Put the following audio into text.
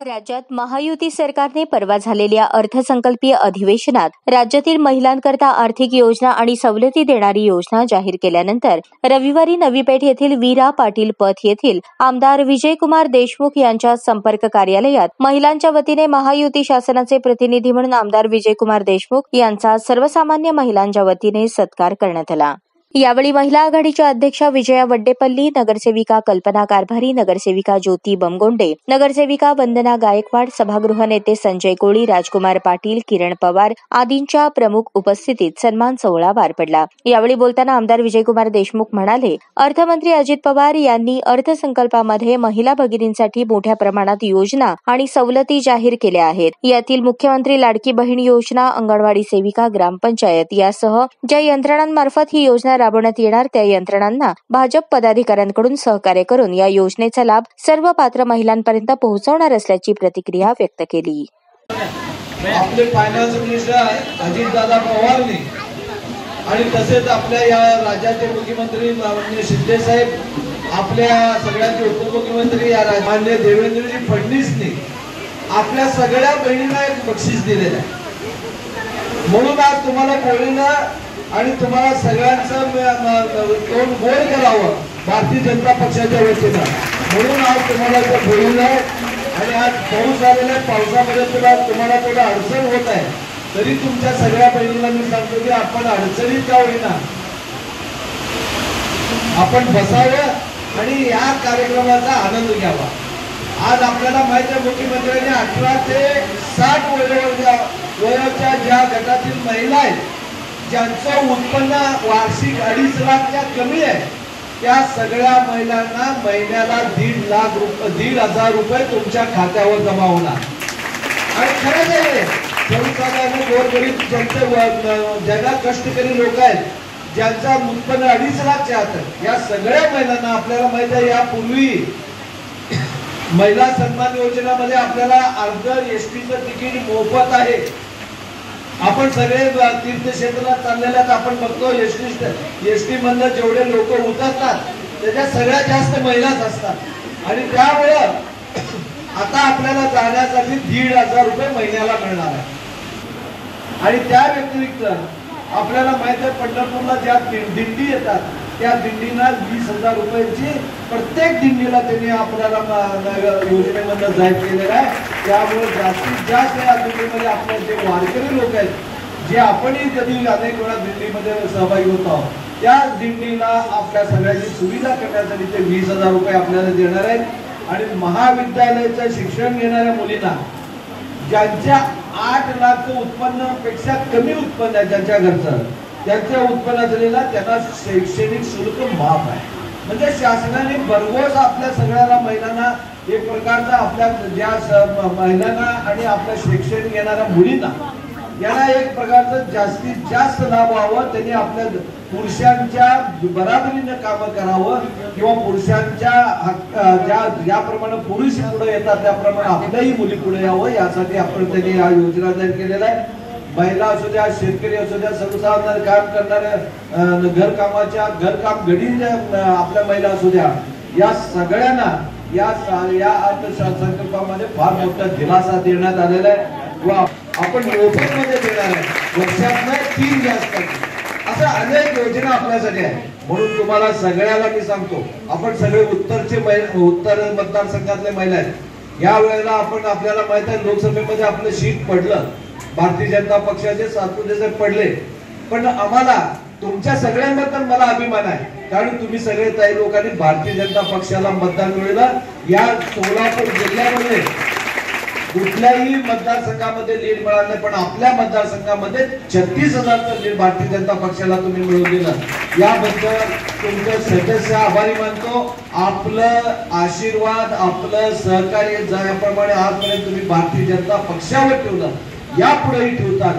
राज्यात महायुती सरकारने परवा झालेल्या अर्थसंकल्पीय अधिवेशनात राज्यातील महिलांकरता आर्थिक योजना आणि सवलती देणारी योजना जाहीर केल्यानंतर रविवारी नवी पेठ येथील वीरा पाटील पथ येथील आमदार विजयकुमार देशमुख यांच्या संपर्क कार्यालयात महिलांच्या वतीने महायुती शासनाचे प्रतिनिधी म्हणून आमदार विजयकुमार देशमुख यांचा सर्वसामान्य महिलांच्या वतीने सत्कार करण्यात आला। यावेळी महिला आघाडीच्या अध्यक्षा विजया वड्डेपल्ली, नगरसेविका कल्पना कारभारी, नगरसेविका ज्योती बमगोंडे, नगरसेविका वंदना गायकवाड, सभागृह नेते संजय कोळी, राजकुमार पाटील, किरण पवार आदींच्या प्रमुख उपस्थितीत सन्मान सोहळा पार पडला। यावेळी बोलताना आमदार विजयकुमार देशमुख म्हणाले, अर्थमंत्री अजित पवार यांनी अर्थसंकल्पामध्ये महिला भगिनींसाठी मोठ्या प्रमाणात योजना आणि सवलती जाहीर केल्या आहेत। यातील मुख्यमंत्री लाडकी बहीण योजना, अंगणवाडी सेविका, ग्रामपंचायत यासह ज्या यंत्रणांमार्फत ही योजना राबवण्यात येणार त्या यंत्रणांना भाजप पदाधिकाऱ्यांकडून सहकार्य करून या योजनेचा लाभ सर्व पात्र महिलांपर्यंत पोहोचवणार असल्याची प्रतिक्रिया व्यक्त केली। आपले फायनान्स मिनिस्टर अजितदादा पवारने आणि तसेच आपल्या या राज्याचे मुख्यमंत्री माननीय शिंदे साहेब, आपल्या सगळ्यांचे उपमुख्यमंत्री या माननीय देवेंद्रजी फडणवीसने आपल्या सगळ्या बहिणींना एक बक्षीस दिलेलं आहे। म्हणून आज तुम्हाला बोलणं आणि तुम्हाला सगळ्यांचं तोंड गोड करावं भारतीय जनता पक्षाच्या वतीनं, म्हणून आज तुम्हाला ते बोलवलं आहे। आणि आज पाऊस आलेला आहे, पावसामध्ये तुम्हाला थोडं अडचण होत आहे, तरी तुमच्या सगळ्या बहिणीला मी सांगतो की आपण अडचणीत का होईना आपण बसावं आणि या कार्यक्रमाचा आनंद घ्यावा। आज आपल्याला माहिती आहे मुख्यमंत्र्यांनी 18 ते 60 वयाच्या ज्या गटातील महिला आहेत ज्यांचं उत्पन्न वार्षिक 2.5 लाखच्या कमी आहे त्या सगळ्या महिलांना महिन्याला 1,50,000 रुपये तुमच्या खात्यावर जमा होणार। आणि खरंच आहे सर्वसाधारण गोरगरीब ज्यांचं जगात कष्टकरी लोक आहेत ज्यांचं उत्पन्न 2.5 लाखच्या आत या सगळ्या महिलांना आपल्याला माहिती आहे यापूर्वी महिला सन्मान योजनेमध्ये आपल्याला अर्ध एसटीचं तिकीट मोफत आहे। आपण सगळे तीर्थक्षेत्राला चाललेल्या आपण बघतो एसटी मधनं जेवढे लोक उतरतात त्याच्या सगळ्यात जास्त महिलाच असतात आणि त्यामुळे आता आपल्याला जाण्यासाठी 1,500 रुपये महिन्याला मिळणार आहे। आणि त्या व्यतिरिक्त आपल्याला माहिती आहे पंढरपूरला ज्या दिंडी येतात त्या दिंडीला 20,000 रुपयाची प्रत्येक दिंडीला त्यांनी आपल्याला योजनेमधून जाहीर केलेलं आहे। त्यामुळे जास्तीत जास्त या दिंडीमध्ये आपले जे वारकरी लोक आहेत जे आपणही कधी अनेक वेळा दिंडीमध्ये सहभागी होत आहोत त्या दिंडीला आपल्या सगळ्यांची सुविधा करण्यासाठी ते 20,000 रुपये आपल्याला देणार आहेत। आणि महाविद्यालयाचं शिक्षण घेणाऱ्या मुलींना ज्यांच्या 8 लाख उत्पन्नापेक्षा कमी उत्पन्न आहे ज्यांच्या घरचं त्यांच्या उत्पन्न झालेला त्यांना शैक्षणिक शुल्क माफ आहे। म्हणजे शासनाने भरघोस आपल्या सगळ्या महिलांना एक प्रकारचा आपल्या ज्या महिलांना आणि आपल्या शिक्षण घेणाऱ्या मुलींना यांना एक प्रकारचं जास्तीत जास्त लाभ व्हावं, त्यांनी आपल्या पुरुषांच्या बराबरीने काम करावं किंवा पुरुषांच्या ज्याप्रमाणे पुरुष पुढे येतात त्याप्रमाणे आपल्याही मुली पुढे यावं यासाठी आपण त्यांनी या योजना जाहीर केलेल्या आहे। महिला असू द्या, शेतकरी असू द्या, सर्वसाधारण काम करणाऱ्या घरकाम गडी आपल्या महिला असू द्या, या सगळ्यांना या अर्थसंकल्पामध्ये फार मोठा दिलासा देण्यात आलेला आहे व आपण मोफत मध्ये देणार आहे। वर्षात 3 जास्त अशा अनेक योजना आपल्यासाठी आहे। म्हणून तुम्हाला सगळ्याला मी सांगतो आपण सगळे उत्तर मतदारसंघातले महिला आहेत। या वेळेला आपल्याला माहिती आहे लोकसभेमध्ये आपलं सीट पडलं, भारतीय जनता पक्षाचे सातपुते पडले, पण आम्हाला तुमच्या सगळ्यांबद्दल मला अभिमान आहे कारण तुम्ही सगळे ताई लोकांनी भारतीय जनता पक्षाला मतदान मिळवलं। या सोलापूर जिल्ह्यामध्ये कुठल्याही मतदारसंघामध्ये लीड मिळालं नाही, पण आपल्या मतदारसंघामध्ये 36,000चं लीड भारतीय जनता पक्षाला तुम्ही मिळवून दिलं। याबद्दल तुमचं सदस्य आभारी मानतो। आपलं आशीर्वाद आपलं सहकार्य ज्याप्रमाणे आजपर्यंत तुम्ही भारतीय जनता पक्षावर ठेवलं यापुढेही ठेवताल